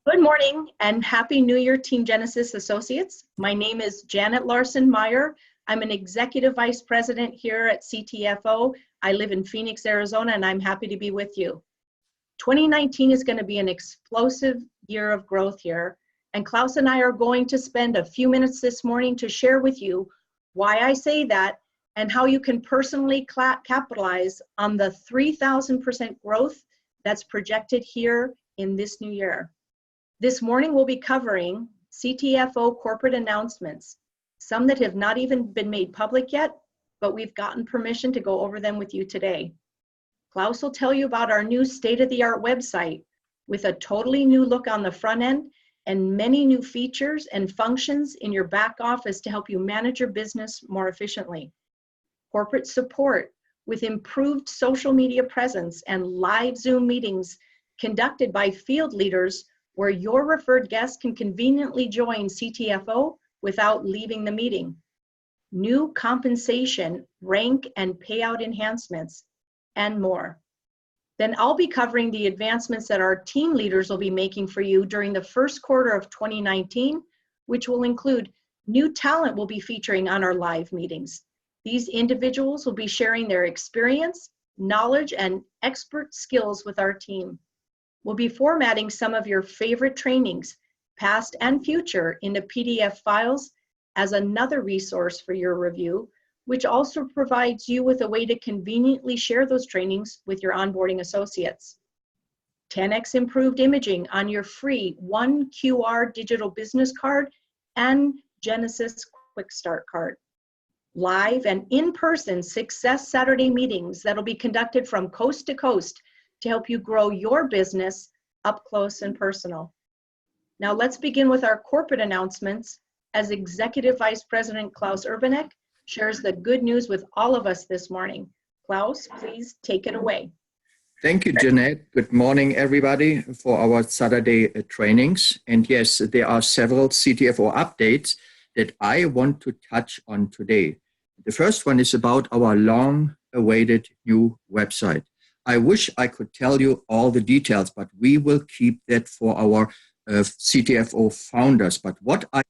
Good morning and Happy New Year, Team Genesis Associates. My name is Janet Larson Meyer. I'm an Executive Vice President here at CTFO. I live in Phoenix, Arizona, and I'm happy to be with you. 2019 is going to be an explosive year of growth here, and Klaus and I are going to spend a few minutes this morning to share with you why I say that and how you can personally capitalize on the 3,000% growth that's projected here in this new year. This morning we'll be covering CTFO corporate announcements, some that have not even been made public yet, but we've gotten permission to go over them with you today. Klaus will tell you about our new state-of-the-art website with a totally new look on the front end and many new features and functions in your back office to help you manage your business more efficiently. Corporate support with improved social media presence and live Zoom meetings conducted by field leaders where your referred guests can conveniently join CTFO without leaving the meeting. New compensation, rank, and payout enhancements, and more. Then I'll be covering the advancements that our team leaders will be making for you during the first quarter of 2019, which will include new talent we'll be featuring on our live meetings. These individuals will be sharing their experience, knowledge, and expert skills with our team. We'll be formatting some of your favorite trainings, past and future, into PDF files as another resource for your review, which also provides you with a way to conveniently share those trainings with your onboarding associates. 10x improved imaging on your free 1 QR digital business card and Genesis Quick Start card. Live and in-person Success Saturday meetings that'll be conducted from coast to coast to help you grow your business up close and personal. Now let's begin with our corporate announcements as Executive Vice President Klaus Urbanek shares the good news with all of us this morning. Klaus, please take it away. Thank you, Jeanette. Good morning, everybody, for our Saturday trainings. And yes, there are several CTFO updates that I want to touch on today. The first one is about our long-awaited new website. I wish I could tell you all the details, but we will keep that for our CTFO founders. But what I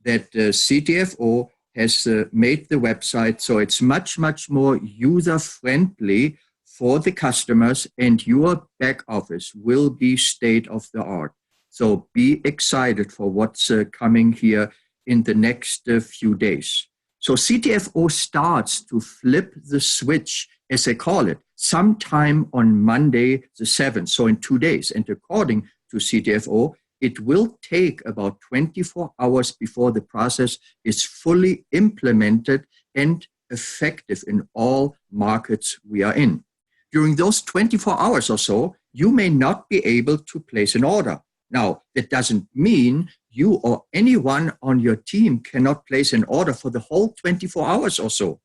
that CTFO has made the website so it's much more user-friendly for the customers, and your back office will be state-of-the-art. So be excited for what's coming here in the next few days. So CTFO starts to flip the switch, as they call it, sometime on Monday the 7th, so in 2 days. And according to CTFO, it will take about 24 hours before the process is fully implemented and effective in all markets we are in. During those 24 hours or so, you may not be able to place an order. Now, that doesn't mean you or anyone on your team cannot place an order for the whole 24 hours or so.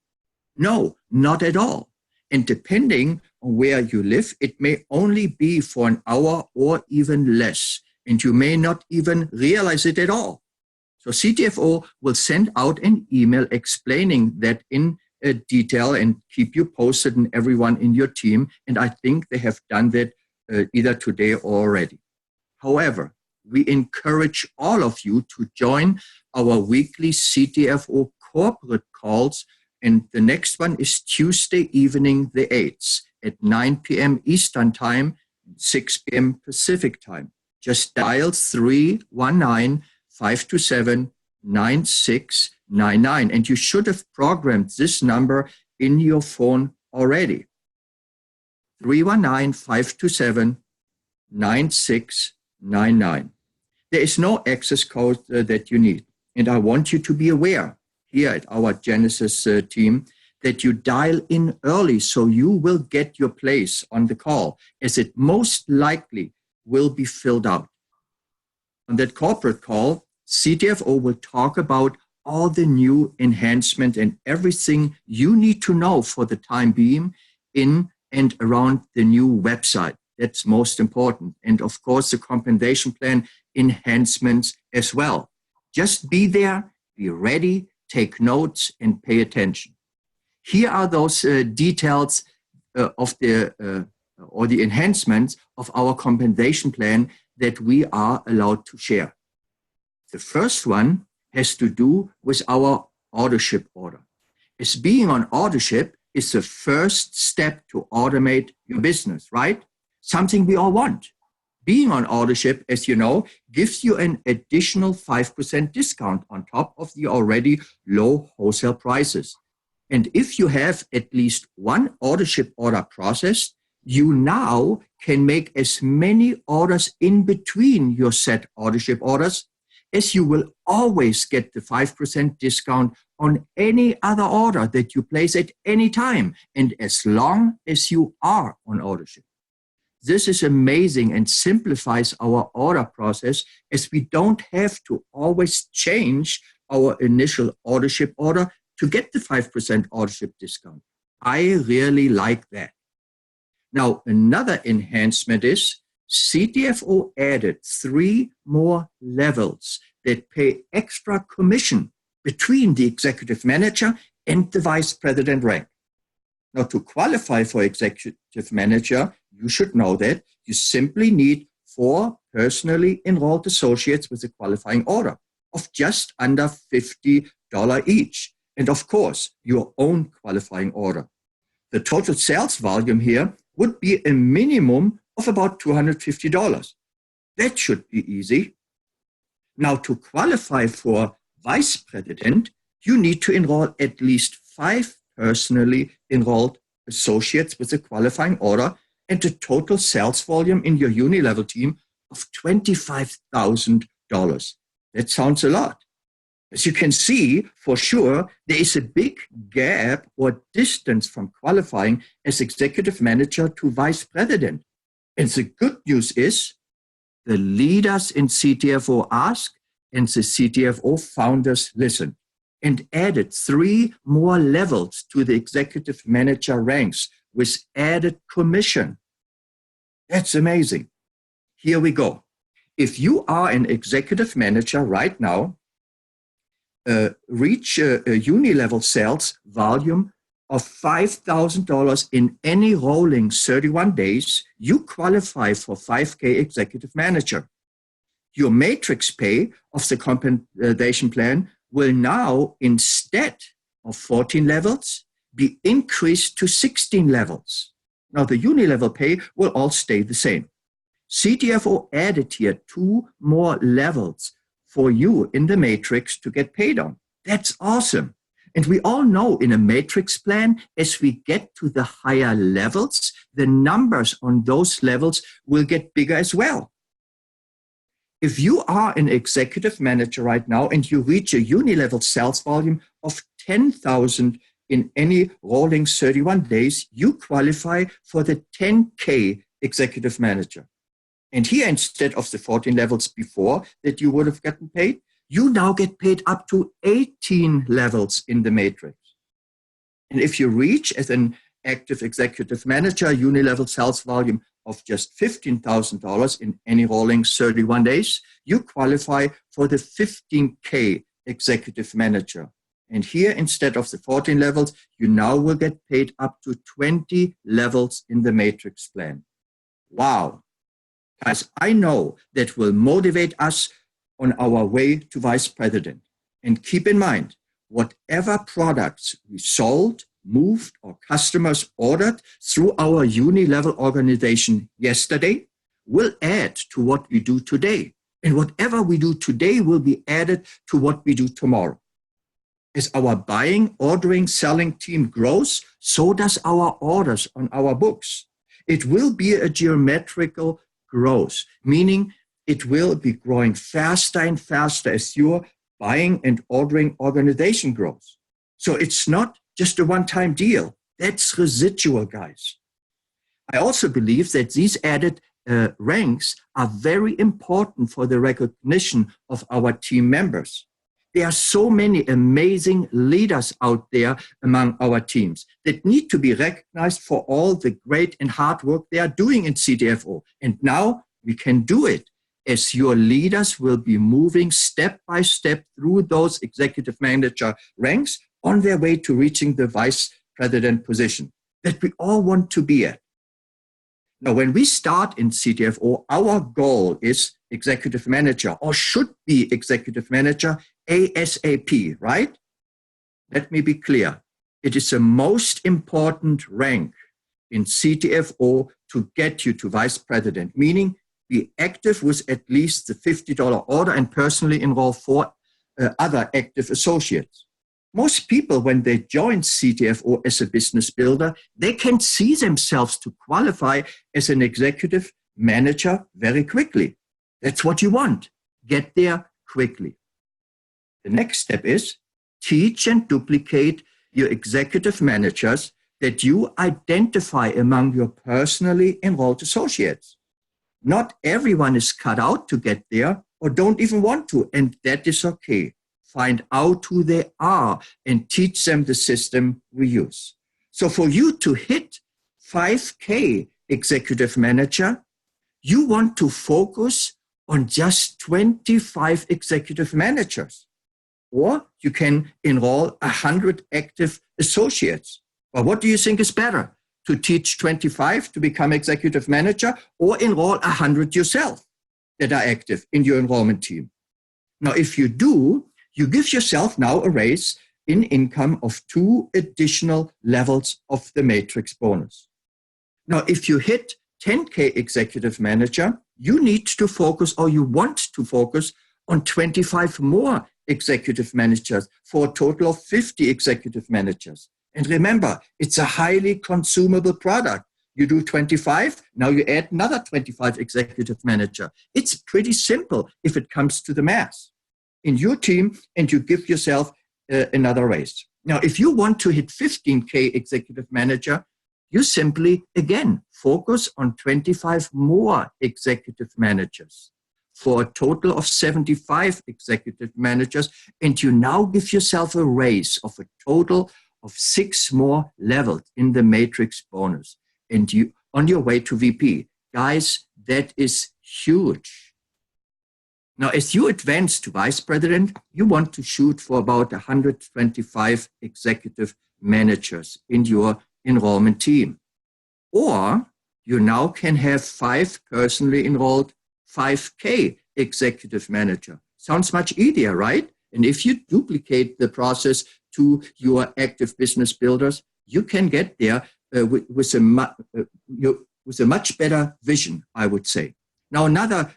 No, not at all. And depending on where you live, it may only be for an hour or even less. And you may not even realize it at all. So CTFO will send out an email explaining that in detail and keep you posted and everyone in your team. And I think they have done that either today or already. However, we encourage all of you to join our weekly CTFO corporate calls. And the next one is Tuesday evening, the 8th at 9 p.m. Eastern Time, 6 p.m. Pacific Time. Just dial 319-527-9699. And you should have programmed this number in your phone already. 319-527-9699. There is no access code that you need. And I want you to be aware here at our Genesis team that you dial in early so you will get your place on the call, as it most likely will be filled out. On that corporate call, CTFO will talk about all the new enhancement and everything you need to know for the time being in and around the new website. That's most important. And of course, the compensation plan enhancements as well. Just be there, be ready, take notes, and pay attention. Here are those details of the enhancements of our compensation plan that we are allowed to share. The first one has to do with our authorship order. As being on authorship is the first step to automate your business, right? Something we all want. Being on authorship, as you know, gives you an additional 5% discount on top of the already low wholesale prices. And if you have at least one authorship order processed, you now can make as many orders in between your set authorship orders, as you will always get the 5% discount on any other order that you place at any time, and as long as you are on authorship. This is amazing and simplifies our order process, as we don't have to always change our initial authorship order to get the 5% authorship discount. I really like that. Now, another enhancement is CTFO added 3 more levels that pay extra commission between the executive manager and the vice president rank. Now, to qualify for executive manager, you should know that you simply need 4 personally enrolled associates with a qualifying order of just under $50 each. And of course, your own qualifying order. The total sales volume here would be a minimum of about $250. That should be easy. Now, to qualify for vice president, you need to enroll at least 5 personally enrolled associates with a qualifying order and a total sales volume in your uni-level team of $25,000. That sounds a lot. As you can see, for sure, there is a big gap or distance from qualifying as executive manager to vice president. And the good news is the leaders in CTFO asked and the CTFO founders listened and added 3 more levels to the executive manager ranks with added commission. That's amazing. Here we go. If you are an executive manager right now, reach a uni-level sales volume of $5,000 in any rolling 31 days, you qualify for 5K executive manager. Your matrix pay of the compensation plan will now, instead of 14 levels, be increased to 16 levels. Now, the uni-level pay will all stay the same. CTFO added here 2 more levels for you in the matrix to get paid on. That's awesome. And we all know in a matrix plan, as we get to the higher levels, the numbers on those levels will get bigger as well. If you are an executive manager right now and you reach a uni-level sales volume of 10,000 in any rolling 31 days, you qualify for the 10K executive manager. And here, instead of the 14 levels before that you would have gotten paid, you now get paid up to 18 levels in the matrix. And if you reach as an active executive manager uni-level sales volume of just $15,000 in any rolling 31 days, you qualify for the 15K executive manager. And here, instead of the 14 levels, you now will get paid up to 20 levels in the matrix plan. Wow. Guys, I know that will motivate us on our way to vice president. And keep in mind, whatever products we sold, moved, or customers ordered through our uni-level organization yesterday will add to what we do today. And whatever we do today will be added to what we do tomorrow. As our buying, ordering, selling team grows, so does our orders on our books. It will be a geometrical growth, meaning it will be growing faster and faster as your buying and ordering organization grows. So it's not just a one-time deal. That's residual, guys. I also believe that these added ranks are very important for the recognition of our team members. There are so many amazing leaders out there among our teams that need to be recognized for all the great and hard work they are doing in CTFO. And now we can do it, as your leaders will be moving step by step through those executive manager ranks on their way to reaching the vice president position that we all want to be at. Now, when we start in CTFO, our goal is executive manager, or should be executive manager ASAP, right? Let me be clear. It is the most important rank in CTFO to get you to vice president, meaning be active with at least the $50 order and personally enroll 4 other active associates. Most people, when they join CTFO as a business builder, they can see themselves to qualify as an executive manager very quickly. That's what you want. Get there quickly. The next step is teach and duplicate your executive managers that you identify among your personally enrolled associates. Not everyone is cut out to get there or don't even want to, and that is okay. Find out who they are and teach them the system we use. So for you to hit 5K executive manager, you want to focus on just 25 executive managers. Or you can enroll 100 active associates. Well, what do you think is better? To teach 25 to become executive manager or enroll 100 yourself that are active in your enrollment team? Now, if you do, you give yourself now a raise in income of 2 additional levels of the matrix bonus. Now, if you hit 10K executive manager, you need to focus, or you want to focus, on 25 more executive managers for a total of 50 executive managers. And remember, it's a highly consumable product. You do 25, now you add another 25 executive manager. It's pretty simple if it comes to the math in your team, and you give yourself another raise. Now, if you want to hit 15K executive manager, you simply, again, focus on 25 more executive managers for a total of 75 executive managers, and you now give yourself a raise of a total of 6 more levels in the matrix bonus, and you on your way to VP. Guys, that is huge. Now, as you advance to vice president, you want to shoot for about 125 executive managers in your enrollment team. Or you now can have 5 personally enrolled 5K executive manager. Sounds much easier, right? And if you duplicate the process to your active business builders, you can get there with a much better vision, I would say. Now, another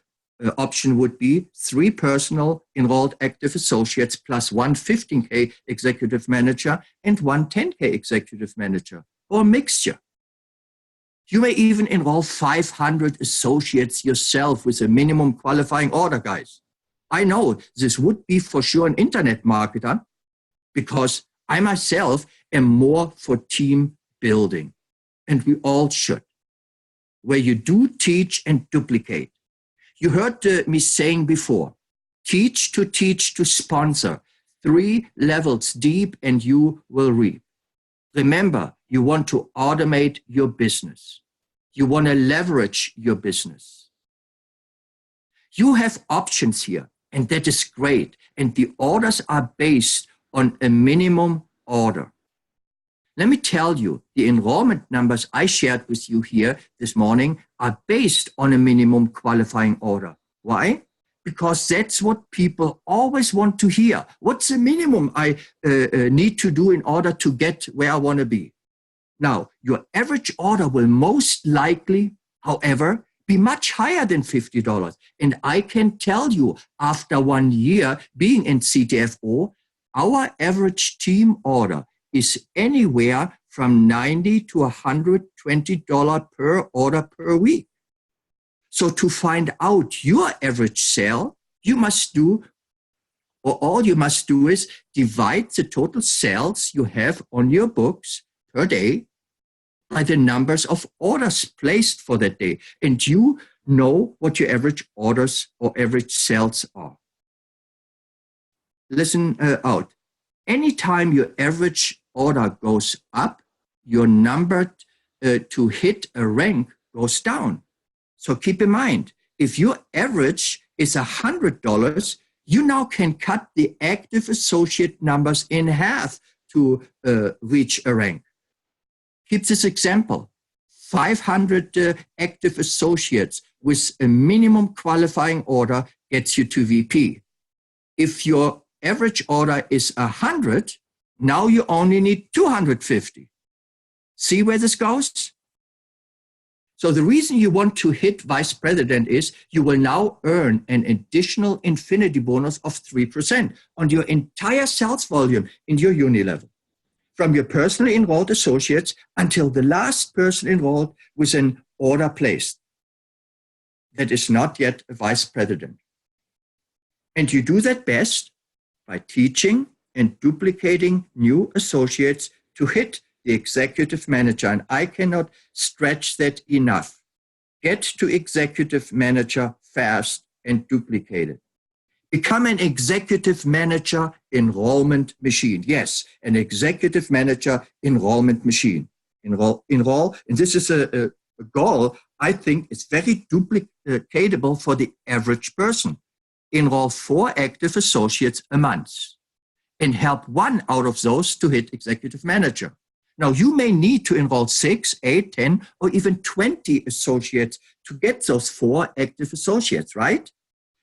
option would be 3 personal enrolled active associates plus 1 15K executive manager and 1 10K executive manager, or a mixture. You may even enroll 500 associates yourself with a minimum qualifying order, guys. I know this would be for sure an internet marketer, because I myself am more for team building, and we all should, where you do teach and duplicate. You heard me saying before, teach to sponsor, 3 levels deep and you will reap. Remember, you want to automate your business. You want to leverage your business. You have options here, and that is great. And the orders are based on a minimum order. Let me tell you, the enrollment numbers I shared with you here this morning are based on a minimum qualifying order. Why? Because that's what people always want to hear. What's the minimum I need to do in order to get where I want to be? Now, your average order will most likely, however, be much higher than $50. And I can tell you, after 1 year being in CTFO, our average team order is anywhere from $90 to $120 per order per week. So to find out your average sale, you must do, or all you must do is divide the total sales you have on your books per day by the numbers of orders placed for that day. And you know what your average orders or average sales are. Listen out. Anytime your average order goes up, your number to hit a rank goes down. So keep in mind, if your average is $100, you now can cut the active associate numbers in half to reach a rank. Keep this example. 500 active associates with a minimum qualifying order gets you to VP. If your average order is 100, now you only need 250. See where this goes? So the reason you want to hit vice president is you will now earn an additional infinity bonus of 3% on your entire sales volume in your uni level, from your personally enrolled associates until the last person enrolled with an order placed that is not yet a vice president. And you do that best by teaching and duplicating new associates to hit the executive manager. And I cannot stretch that enough. Get to executive manager fast and duplicate it. Become an executive manager enrollment machine. Yes, an executive manager enrollment machine. Enroll, and this is a goal I think is very duplicatable for the average person. Enroll 4 active associates a month and help 1 out of those to hit executive manager. Now, you may need to enroll 6, 8, 10, or even 20 associates to get those 4 active associates, right?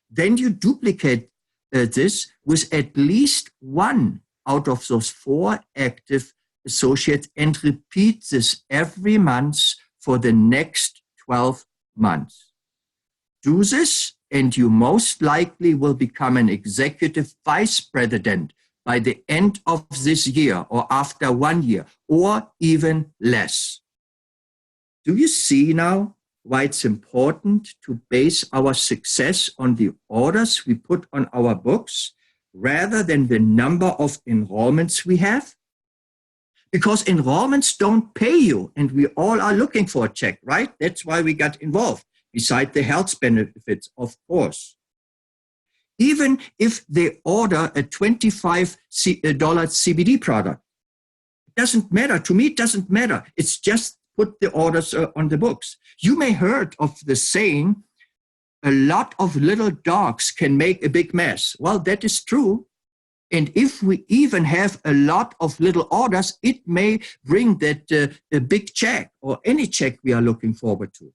Then you duplicate this with at least 1 out of those 4 active associates and repeat this every month for the next 12 months. Do this, and you most likely will become an executive vice president by the end of this year or after 1 year or even less. Do you see now why it's important to base our success on the orders we put on our books rather than the number of enrollments we have? Because enrollments don't pay you, and we all are looking for a check, right? That's why we got involved, beside the health benefits, of course. Even if they order a $25 CBD product, it doesn't matter. To me, it doesn't matter. It's just put the orders on the books. You may heard of the saying, a lot of little dogs can make a big mess. Well, that is true. And if we even have a lot of little orders, it may bring that a big check or any check we are looking forward to.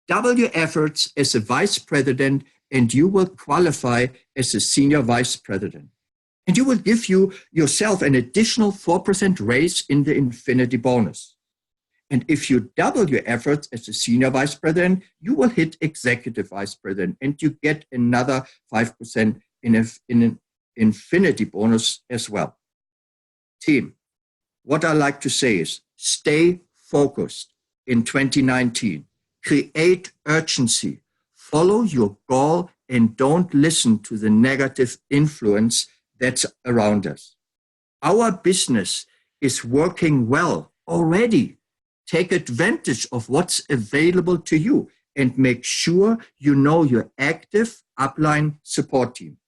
Double your efforts as a vice president and you will qualify as a senior vice president. And you will give yourself an additional 4% raise in the infinity bonus. And if you double your efforts as a senior vice president, you will hit executive vice president and you get another 5% in an infinity bonus as well. Team, what I like to say is stay focused in 2019. Create urgency. Follow your goal and don't listen to the negative influence that's around us. Our business is working well already. Take advantage of what's available to you and make sure you know your active upline support team.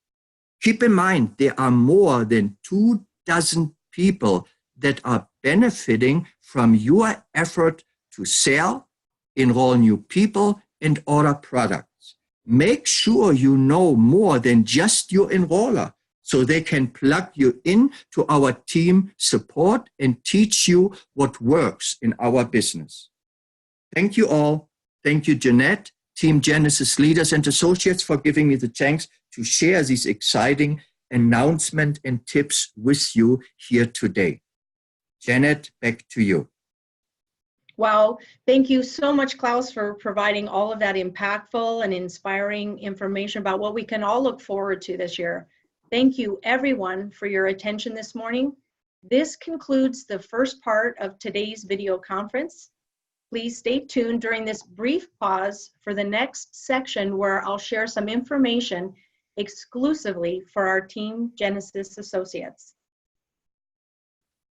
Keep in mind, there are more than 24 people that are benefiting from your effort to sell, enroll new people, and order products. Make sure you know more than just your enroller so they can plug you in to our team support and teach you what works in our business. Thank you all. Thank you, Jeanette, Team Genesis leaders and associates for giving me the chance to share these exciting announcements and tips with you here today. Janet, back to you. Wow, thank you so much, Klaus, for providing all of that impactful and inspiring information about what we can all look forward to this year. Thank you, everyone, for your attention this morning. This concludes the first part of today's video conference. Please stay tuned during this brief pause for the next section where I'll share some information exclusively for our Team Genesis associates.